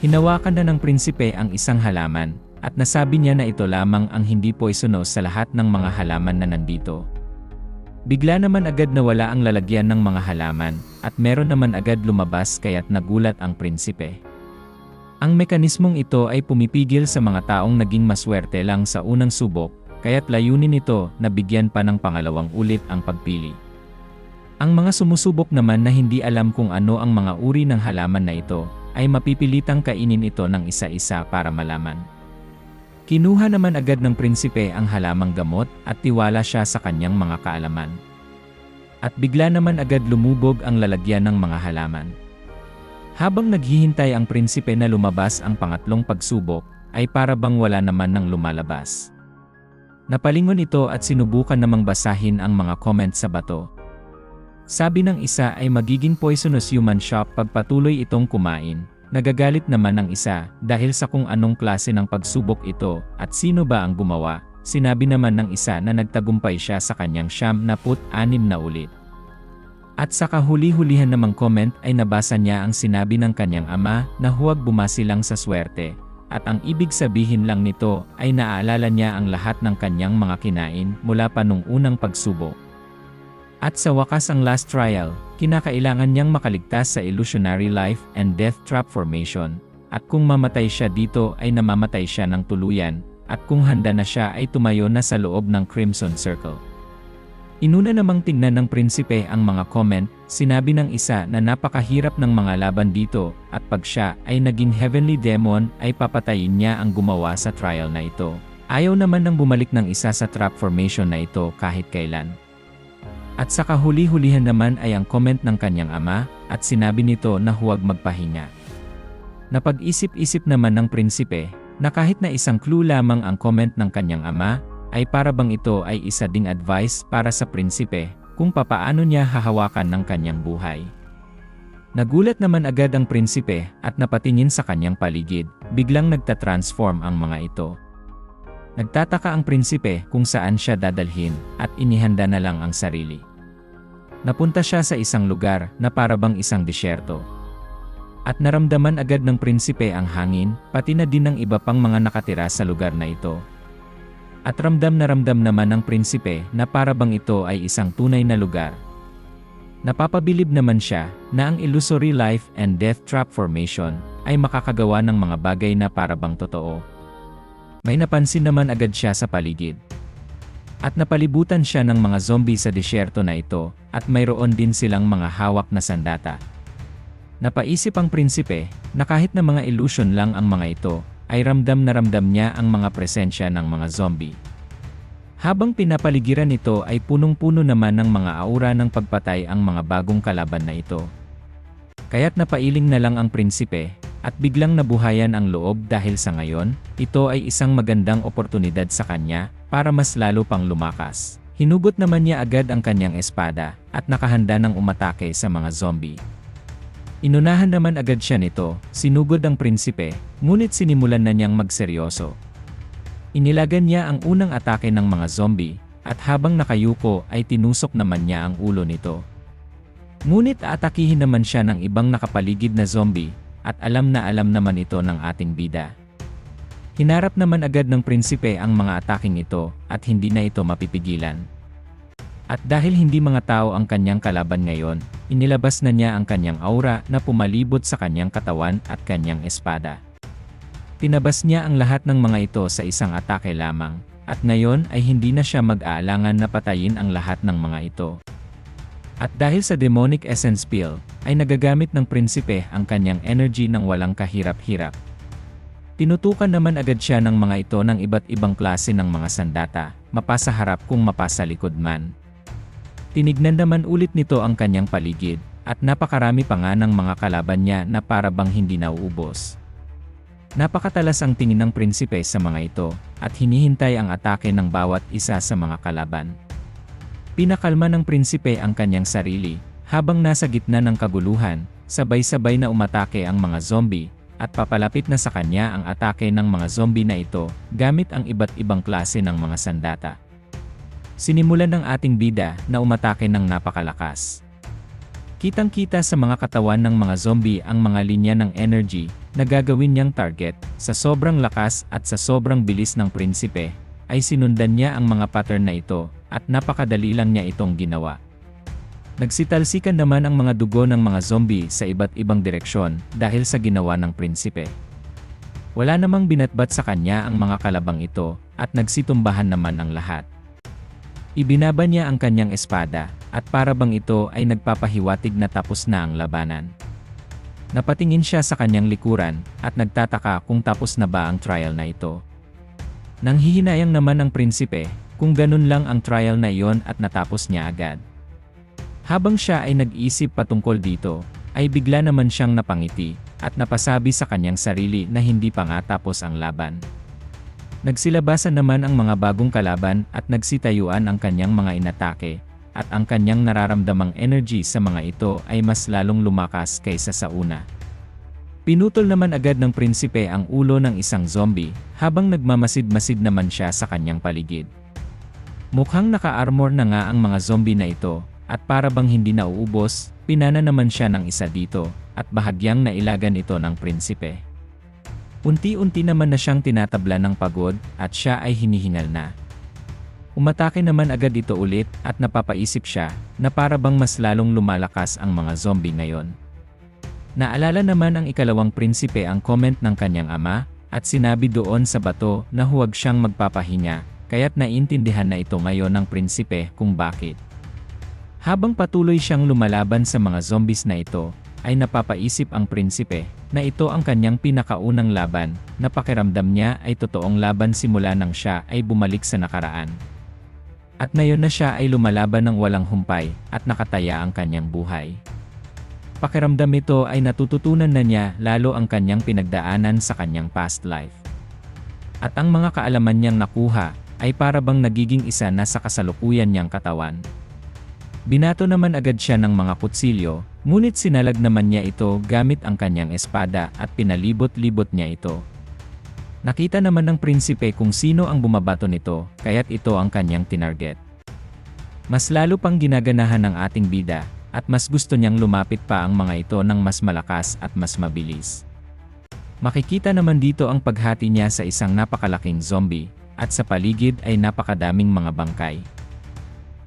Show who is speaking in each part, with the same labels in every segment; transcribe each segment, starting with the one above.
Speaker 1: Hinawakan na ng prinsipe ang isang halaman, at nasabi niya na ito lamang ang hindi poisonous sa lahat ng mga halaman na nandito. Bigla naman agad nawala ang lalagyan ng mga halaman, at meron naman agad lumabas kaya't nagulat ang prinsipe. Ang mekanismong ito ay pumipigil sa mga taong naging maswerte lang sa unang subok, kaya't layunin nito na bigyan pa ng pangalawang ulit ang pagpili. Ang mga sumusubok naman na hindi alam kung ano ang mga uri ng halaman na ito, ay mapipilitang kainin ito ng isa-isa para malaman. Kinuha naman agad ng prinsipe ang halamang gamot at tiwala siya sa kanyang mga kaalaman. At bigla naman agad lumubog ang lalagyan ng mga halaman. Habang naghihintay ang prinsipe na lumabas ang pangatlong pagsubok, ay para bang wala naman nang lumalabas. Napalingon ito at sinubukan namang basahin ang mga comment sa bato. Sabi ng isa ay magiging poisonous human shock pag patuloy itong kumain. Nagagalit naman ang isa dahil sa kung anong klase ng pagsubok ito at sino ba ang gumawa. Sinabi naman ng isa na nagtagumpay siya sa kanyang 76 na ulit. At sa kahuli-hulihan namang comment ay nabasa niya ang sinabi ng kanyang ama na huwag bumasi lang sa swerte. At ang ibig sabihin lang nito ay naaalala niya ang lahat ng kanyang mga kinain mula pa nung unang pagsubok. At sa wakas ang last trial, kinakailangan niyang makaligtas sa illusionary life and death trap formation. At kung mamatay siya dito ay namamatay siya ng tuluyan, at kung handa na siya ay tumayo na sa loob ng Crimson Circle. Inuna namang tingnan ng prinsipe ang mga comment, sinabi ng isa na napakahirap ng mga laban dito, at pag siya ay naging heavenly demon ay papatayin niya ang gumawa sa trial na ito. Ayaw naman nang bumalik ng isa sa trap formation na ito kahit kailan. At sa kahuli-hulihan naman ay ang comment ng kanyang ama, at sinabi nito na huwag magpahinga. Napag-isip-isip naman ng prinsipe, na kahit na isang clue lamang ang comment ng kanyang ama, ay para bang ito ay isa ding advice para sa prinsipe, kung papaano niya hahawakan ng kanyang buhay. Nagulat naman agad ang prinsipe, at napatingin sa kanyang paligid, biglang nagtatransform ang mga ito. Nagtataka ang prinsipe kung saan siya dadalhin, at inihanda na lang ang sarili. Napunta siya sa isang lugar na para bang isang disyerto. At naramdaman agad ng prinsipe ang hangin, pati na din ng iba pang mga nakatira sa lugar na ito. At ramdam naman ng prinsipe na para bang ito ay isang tunay na lugar. Napapabilib naman siya na ang illusory life and death trap formation ay makakagawa ng mga bagay na para bang totoo. May napansin naman agad siya sa paligid. At napalibutan siya ng mga zombie sa disyerto na ito, at mayroon din silang mga hawak na sandata. Napaisip ang prinsipe na kahit na mga illusion lang ang mga ito, ay ramdam na ramdam niya ang mga presensya ng mga zombie. Habang pinapaligiran nito ay punong-puno naman ng mga aura ng pagpatay ang mga bagong kalaban na ito. Kaya't napailing na lang ang prinsipe, at biglang nabuhayan ang loob dahil sa ngayon, ito ay isang magandang oportunidad sa kanya para mas lalo pang lumakas. Hinugot naman niya agad ang kanyang espada at nakahanda ng umatake sa mga zombie. Inunahan naman agad siya nito, sinugod ang prinsipe, ngunit sinimulan na niyang magseryoso. Inilagan niya ang unang atake ng mga zombie, at habang nakayuko ay tinusok naman niya ang ulo nito. Ngunit aatakihin naman siya ng ibang nakapaligid na zombie, at alam naman ito ng ating bida. Hinarap naman agad ng prinsipe ang mga ataking ito, at hindi na ito mapipigilan. At dahil hindi mga tao ang kanyang kalaban ngayon, inilabas na niya ang kanyang aura na pumalibot sa kanyang katawan at kanyang espada. Tinabas niya ang lahat ng mga ito sa isang atake lamang, at ngayon ay hindi na siya mag-aalangan na patayin ang lahat ng mga ito. At dahil sa demonic essence pill, ay nagagamit ng prinsipe ang kanyang energy ng walang kahirap-hirap. Tinutukan naman agad siya ng mga ito ng iba't ibang klase ng mga sandata, mapasa harap kung mapasa likod man. Tinignan naman ulit nito ang kanyang paligid, at napakarami pa nga ng mga kalaban niya na para bang hindi nauubos. Napakatalas ang tingin ng prinsipe sa mga ito, at hinihintay ang atake ng bawat isa sa mga kalaban. Pinakalma ng prinsipe ang kanyang sarili, habang nasa gitna ng kaguluhan, sabay-sabay na umatake ang mga zombie, at papalapit na sa kanya ang atake ng mga zombie na ito, gamit ang iba't ibang klase ng mga sandata. Sinimulan ng ating bida na umatake ng napakalakas. Kitang-kita sa mga katawan ng mga zombie ang mga linya ng energy na gagawin niyang target. Sa sobrang lakas at sa sobrang bilis ng prinsipe, ay sinundan niya ang mga pattern na ito, at napakadali lang niya itong ginawa. Nagsitalsikan naman ang mga dugo ng mga zombie sa iba't ibang direksyon dahil sa ginawa ng prinsipe. Wala namang binatbat sa kanya ang mga kalabang ito, at nagsitumbahan naman ang lahat. Ibinaba niya ang kanyang espada, at para bang ito ay nagpapahiwatig na tapos na ang labanan. Napatingin siya sa kanyang likuran, at nagtataka kung tapos na ba ang trial na ito. Nanghihinayang naman ang prinsipe, kung ganun lang ang trial na iyon at natapos niya agad. Habang siya ay nag-iisip patungkol dito, ay bigla naman siyang napangiti, at napasabi sa kanyang sarili na hindi pa nga tapos ang laban. Nagsilabasan naman ang mga bagong kalaban at nagsitayuan ang kanyang mga inatake, at ang kanyang nararamdamang energy sa mga ito ay mas lalong lumakas kaysa sa una. Pinutol naman agad ng prinsipe ang ulo ng isang zombie, habang nagmamasid-masid naman siya sa kanyang paligid. Mukhang naka-armor na nga ang mga zombie na ito, at para bang hindi nauubos, pinana naman siya ng isa dito, at bahagyang nailagan ito ng prinsipe. Unti-unti naman na siyang tinatabla ng pagod, at siya ay hinihingal na. Umatake naman agad ito ulit, at napapaisip siya, na para bang mas lalong lumalakas ang mga zombie ngayon. Naalala naman ang ikalawang prinsipe ang comment ng kanyang ama, at sinabi doon sa bato na huwag siyang magpapahinga, kaya't naiintindihan na ito ngayon ng prinsipe kung bakit. Habang patuloy siyang lumalaban sa mga zombies na ito, ay napapaisip ang prinsipe na ito ang kanyang pinakaunang laban, na pakiramdam niya ay totoong laban simula nang siya ay bumalik sa nakaraan. At ngayon na siya ay lumalaban ng walang humpay, at nakataya ang kanyang buhay. Pakiramdam ito ay natututunan na niya lalo ang kanyang pinagdaanan sa kanyang past life. At ang mga kaalaman niyang nakuha, ay para bang nagiging isa na sa kasalukuyan niyang katawan. Binato naman agad siya ng mga kutsilyo, ngunit sinalag naman niya ito gamit ang kanyang espada at pinalibot-libot niya ito. Nakita naman ng prinsipe kung sino ang bumabato nito, kaya't ito ang kanyang tinarget. Mas lalo pang ginaganahan ng ating bida, at mas gusto niyang lumapit pa ang mga ito ng mas malakas at mas mabilis. Makikita naman dito ang paghati niya sa isang napakalaking zombie, at sa paligid ay napakadaming mga bangkay.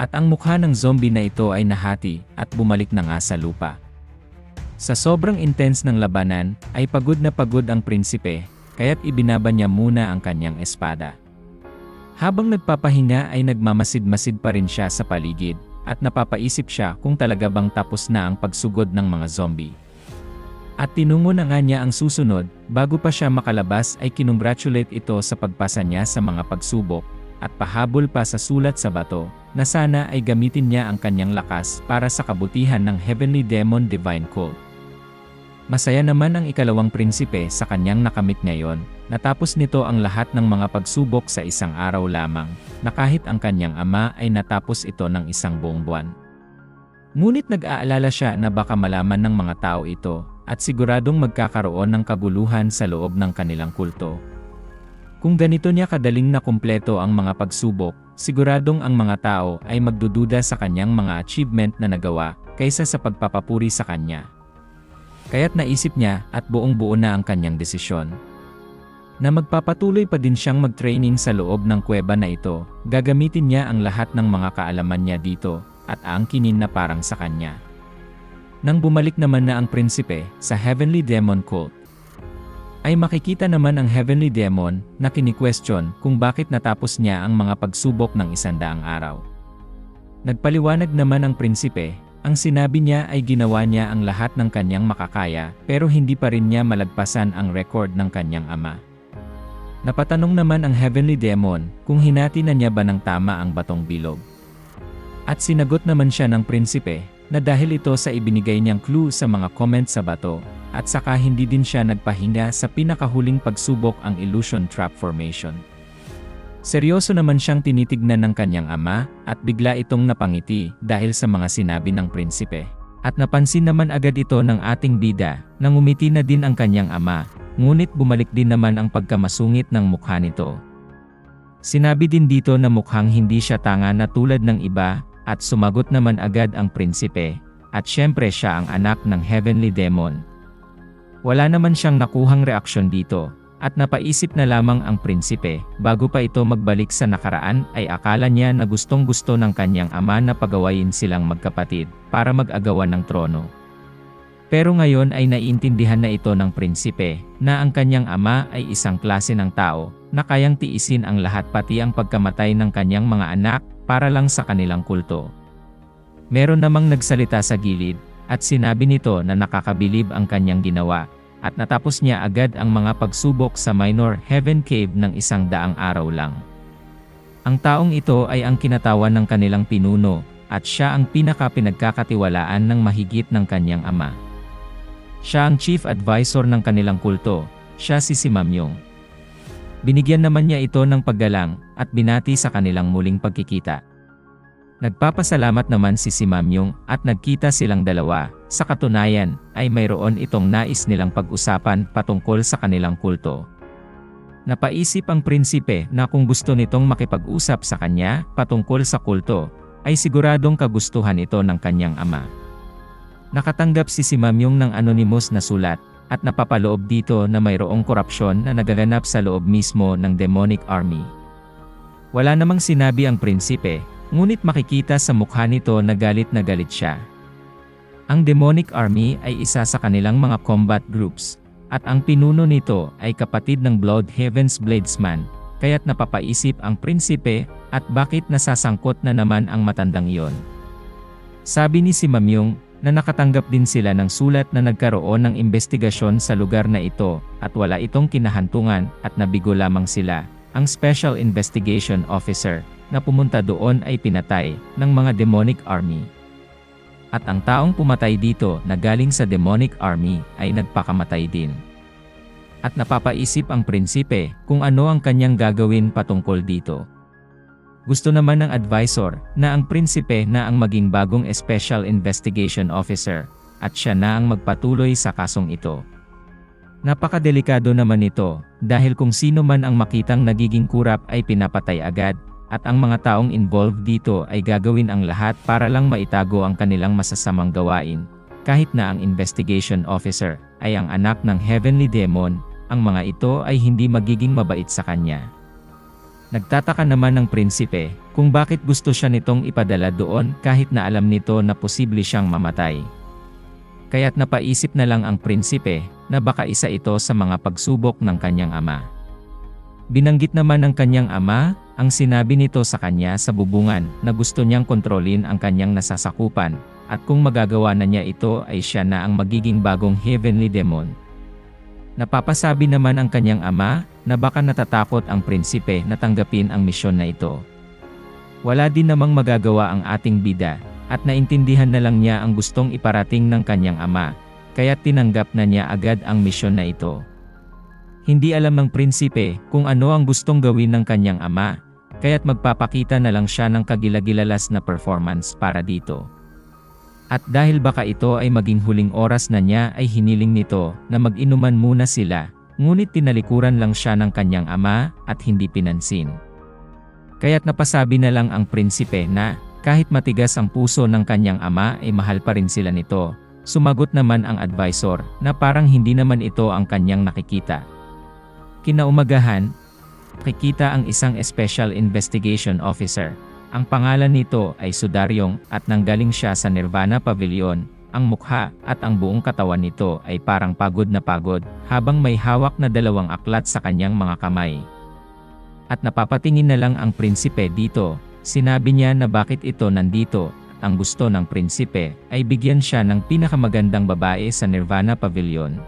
Speaker 1: At ang mukha ng zombie na ito ay nahati at bumalik na nga sa lupa. Sa sobrang intense ng labanan, ay pagod na pagod ang prinsipe, kaya't ibinaba niya muna ang kanyang espada. Habang nagpapahinga ay nagmamasid-masid pa rin siya sa paligid, at napapaisip siya kung talaga bang tapos na ang pagsugod ng mga zombie. At tinungo na nga niya ang susunod, bago pa siya makalabas ay kinongratulate ito sa pagpasa niya sa mga pagsubok, at pahabol pa sa sulat sa bato, na sana ay gamitin niya ang kanyang lakas para sa kabutihan ng Heavenly Demon Divine Cult. Masaya naman ang ikalawang prinsipe sa kanyang nakamit ngayon, natapos nito ang lahat ng mga pagsubok sa isang araw lamang, na kahit ang kanyang ama ay natapos ito ng isang buong buwan. Ngunit nag-aalala siya na baka malaman ng mga tao ito, at siguradong magkakaroon ng kaguluhan sa loob ng kanilang kulto. Kung ganito niya kadaling na kumpleto ang mga pagsubok, siguradong ang mga tao ay magdududa sa kanyang mga achievement na nagawa, kaysa sa pagpapapuri sa kanya. Kaya't naisip niya, at buong-buo na ang kanyang desisyon, na magpapatuloy pa din siyang mag-training sa loob ng kuweba na ito. Gagamitin niya ang lahat ng mga kaalaman niya dito, at aangkinin na parang sa kanya. Nang bumalik naman na ang prinsipe sa Heavenly Demon Cult, ay makikita naman ang Heavenly Demon na kini-question kung bakit natapos niya ang mga pagsubok ng 100 araw. Nagpaliwanag naman ang prinsipe, ang sinabi niya ay ginawa niya ang lahat ng kanyang makakaya, pero hindi pa rin niya malagpasan ang record ng kanyang ama. Napatanong naman ang Heavenly Demon kung hinati na niya ba ng tama ang batong bilog. At sinagot naman siya ng prinsipe na dahil ito sa ibinigay niyang clue sa mga comment sa bato, at saka hindi din siya nagpahinga sa pinakahuling pagsubok ang Illusion Trap Formation. Seryoso naman siyang tinitignan ng kanyang ama, at bigla itong napangiti dahil sa mga sinabi ng prinsipe. At napansin naman agad ito ng ating bida, nang umiti na din ang kanyang ama, ngunit bumalik din naman ang pagkamasungit ng mukha nito. Sinabi din dito na mukhang hindi siya tanga na tulad ng iba, at sumagot naman agad ang prinsipe, at syempre siya ang anak ng Heavenly Demon. Wala naman siyang nakuhang reaksyon dito, at napaisip na lamang ang prinsipe, bago pa ito magbalik sa nakaraan ay akala niya na gustong-gusto ng kanyang ama na pagawain silang magkapatid, para mag-agawan ng trono. Pero ngayon ay naiintindihan na ito ng prinsipe, na ang kanyang ama ay isang klase ng tao, na kayang tiisin ang lahat pati ang pagkamatay ng kanyang mga anak, para lang sa kanilang kulto. Meron namang nagsalita sa gilid, at sinabi nito na nakakabilib ang kanyang ginawa, at natapos niya agad ang mga pagsubok sa Minor Heaven Cave ng 100 araw lang. Ang taong ito ay ang kinatawan ng kanilang pinuno, at siya ang pinaka-pinagkakatiwalaan ng mahigit ng kanyang ama. Siya ang chief advisor ng kanilang kulto, siya si Simamyong. Binigyan naman niya ito ng paggalang, at binati sa kanilang muling pagkikita. Nagpapasalamat naman si Simamyong, at nagkita silang dalawa, sa katunayan, ay mayroon itong nais nilang pag-usapan patungkol sa kanilang kulto. Napaisip ang prinsipe na kung gusto nitong makipag-usap sa kanya, patungkol sa kulto, ay siguradong kagustuhan ito ng kanyang ama. Nakatanggap si Simamyong ng anonymous na sulat, at napapaloob dito na mayroong korupsyon na nagaganap sa loob mismo ng demonic army. Wala namang sinabi ang prinsipe, ngunit makikita sa mukha nito na galit siya. Ang demonic army ay isa sa kanilang mga combat groups, at ang pinuno nito ay kapatid ng Blood Heaven's Bladesman, kaya't napapaisip ang prinsipe, at bakit nasasangkot na naman ang matandang iyon. Sabi ni Simamyong, na nakatanggap din sila ng sulat na nagkaroon ng investigasyon sa lugar na ito, at wala itong kinahantungan, at nabigo lamang sila. Ang Special Investigation Officer, na pumunta doon ay pinatay, ng mga demonic army. At ang taong pumatay dito na galing sa demonic army, ay nagpakamatay din. At napapaisip ang prinsipe, kung ano ang kanyang gagawin patungkol dito. Gusto naman ng advisor, na ang prinsipe na ang maging bagong Special Investigation Officer, at siya na ang magpatuloy sa kasong ito. Napakadelikado naman ito, dahil kung sino man ang makitang nagiging kurap ay pinapatay agad, at ang mga taong involved dito ay gagawin ang lahat para lang maitago ang kanilang masasamang gawain. Kahit na ang investigation officer ay ang anak ng Heavenly Demon, ang mga ito ay hindi magiging mabait sa kanya. Nagtataka naman ng prinsipe, kung bakit gusto siya nitong ipadala doon kahit na alam nito na posible siyang mamatay. Kaya't napaisip na lang ang prinsipe, na baka isa ito sa mga pagsubok ng kanyang ama. Binanggit naman ng kanyang ama, ang sinabi nito sa kanya sa bubungan, na gusto niyang kontrolin ang kanyang nasasakupan, at kung magagawa na niya ito ay siya na ang magiging bagong Heavenly Demon. Napapasabi naman ang kanyang ama, na baka natatakot ang prinsipe na tanggapin ang misyon na ito. Wala din namang magagawa ang ating bida, at naintindihan na lang niya ang gustong iparating ng kanyang ama, kaya tinanggap na niya agad ang misyon na ito. Hindi alam ng prinsipe kung ano ang gustong gawin ng kanyang ama, kaya't magpapakita na lang siya ng kagilagilalas na performance para dito. At dahil baka ito ay maging huling oras na niya ay hiniling nito na mag-inuman muna sila, ngunit tinalikuran lang siya ng kanyang ama at hindi pinansin. Kaya't napasabi na lang ang prinsipe na, kahit matigas ang puso ng kanyang ama ay mahal pa rin sila nito. Sumagot naman ang advisor na parang hindi naman ito ang kanyang nakikita. Kinaumagahan, nakikita ang isang Special Investigation Officer. Ang pangalan nito ay Sudaryong at nanggaling siya sa Nirvana Pavilion. Ang mukha at ang buong katawan nito ay parang pagod na pagod, habang may hawak na 2 aklat sa kanyang mga kamay. At napapatingin na lang ang prinsipe dito, sinabi niya na bakit ito nandito, at ang gusto ng prinsipe ay bigyan siya ng pinakamagandang babae sa Nirvana Pavilion.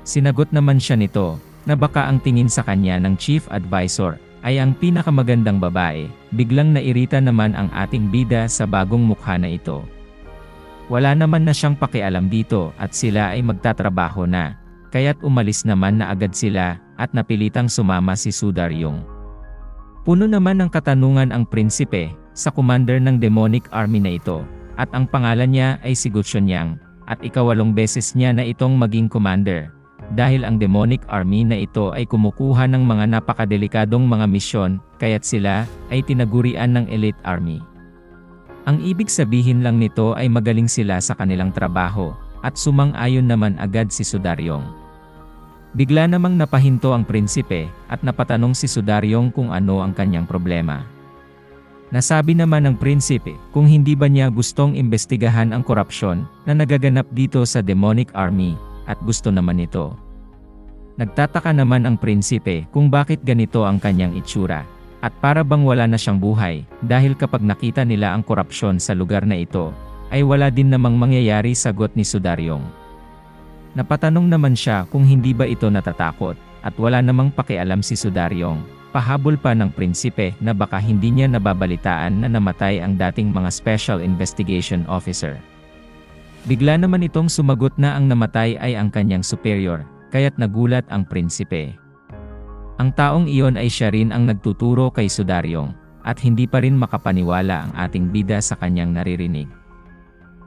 Speaker 1: Sinagot naman siya nito, na baka ang tingin sa kanya ng chief advisor ay ang pinakamagandang babae. Biglang nairita naman ang ating bida sa bagong mukha na ito. Wala naman na siyang pakialam dito at sila ay magtatrabaho na, kaya't umalis naman na agad sila at napilitang sumama si Sudaryong. Puno naman ng katanungan ang prinsipe sa commander ng demonic army na ito, at ang pangalan niya ay si Guchonyang, at 8 beses niya na itong maging commander, dahil ang demonic army na ito ay kumukuha ng mga napakadelikadong mga misyon, kaya't sila ay tinagurian ng elite army. Ang ibig sabihin lang nito ay magaling sila sa kanilang trabaho, at sumang-ayon naman agad si Sudaryong. Bigla namang napahinto ang prinsipe, at napatanong si Sudaryong kung ano ang kanyang problema. Nasabi naman ng prinsipe kung hindi ba niya gustong imbestigahan ang korupsyon na nagaganap dito sa demonic army, at gusto naman ito. Nagtataka naman ang prinsipe kung bakit ganito ang kanyang itsura, at para bang wala na siyang buhay, dahil kapag nakita nila ang korupsyon sa lugar na ito, ay wala din namang mangyayari, sagot ni Sudaryong. Napatanong naman siya kung hindi ba ito natatakot, at wala namang pakialam si Sudaryong. Pahabol pa ng prinsipe na baka hindi niya nababalitaan na namatay ang dating mga Special Investigation Officer. Bigla naman itong sumagot na ang namatay ay ang kanyang superior, kaya't nagulat ang prinsipe. Ang taong iyon ay siya rin ang nagtuturo kay Sudaryong, at hindi pa rin makapaniwala ang ating bida sa kanyang naririnig.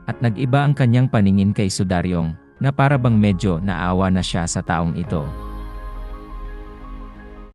Speaker 1: At nag-iba ang kanyang paningin kay Sudaryong, na para bang medyo naawa na siya sa taong ito.